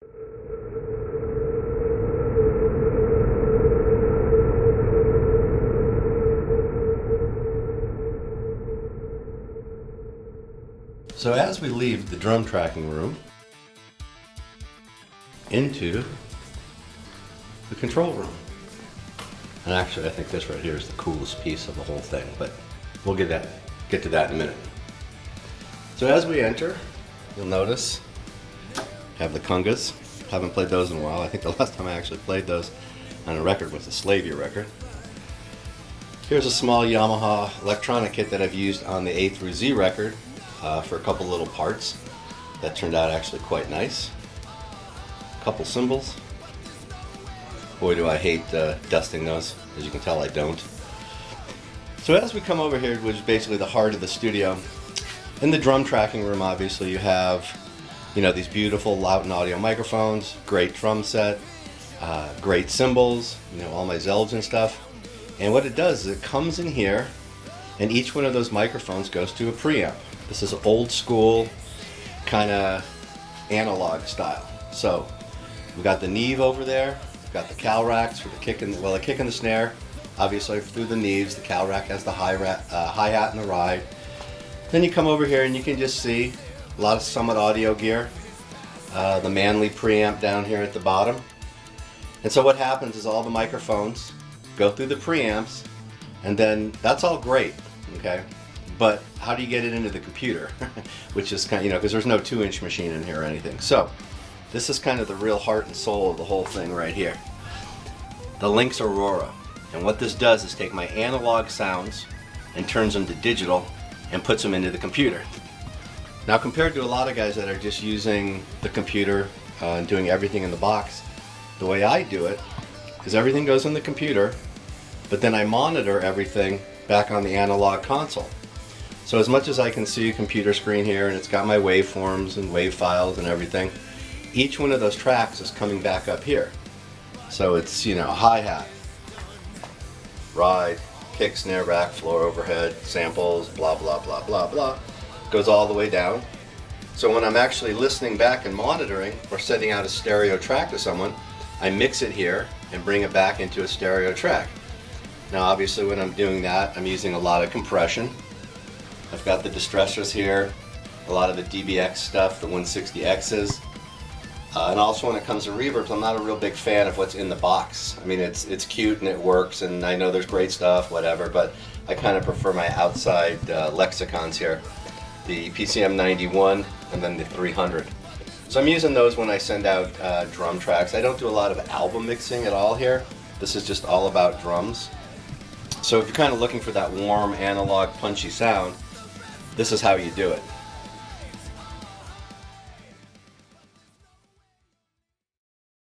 So as we leave the drum tracking room into the control room, and actually I think this right here is the coolest piece of the whole thing, but we'll get to that in a minute. So as we enter, you'll notice I have the congas. Haven't played those in a while. I think the last time I actually played those on a record was the Slavia record. Here's a small Yamaha electronic kit that I've used on the A through Z record for a couple little parts that turned out actually quite nice. A couple cymbals. Boy, do I hate dusting those. As you can tell, I don't. So as we come over here, which is basically the heart of the studio, in the drum tracking room, obviously you have, these beautiful Lauten audio microphones, great drum set, great cymbals, all my Zelge and stuff. And what it does is it comes in here, and each one of those microphones goes to a preamp. This is old school, kind of analog style. So we've got the Neve over there. We've got the cowl racks for the kick and the snare. Obviously through the Neves, the cowl rack has the hi-hat and the ride. Then you come over here and you can just see a lot of Summit audio gear. The Manley preamp down here at the bottom. And so what happens is all the microphones go through the preamps, and then that's all great, okay? But how do you get it into the computer? Which is kind of, because there's no 2-inch machine in here or anything. So this is kind of the real heart and soul of the whole thing right here. The Lynx Aurora. And what this does is take my analog sounds and turns them to digital and puts them into the computer. Now, compared to a lot of guys that are just using the computer and doing everything in the box, the way I do it is everything goes in the computer, but then I monitor everything back on the analog console. So as much as I can see a computer screen here, and it's got my waveforms and wave files and everything, each one of those tracks is coming back up here. So it's, hi-hat, ride, kick, snare, rack, floor, overhead, samples, blah, blah, blah, blah, blah. Goes all the way down. So when I'm actually listening back and monitoring or sending out a stereo track to someone, I mix it here and bring it back into a stereo track. Now obviously when I'm doing that, I'm using a lot of compression. I've got the distressors here, a lot of the DBX stuff, the 160Xs. And also when it comes to reverbs, I'm not a real big fan of what's in the box. I mean, it's cute and it works, and I know there's great stuff, whatever, but I kind of prefer my outside lexicons here. The PCM 91 and then the 300. So I'm using those when I send out drum tracks. I don't do a lot of album mixing at all here. This is just all about drums. So if you're kind of looking for that warm, analog, punchy sound, this is how you do it.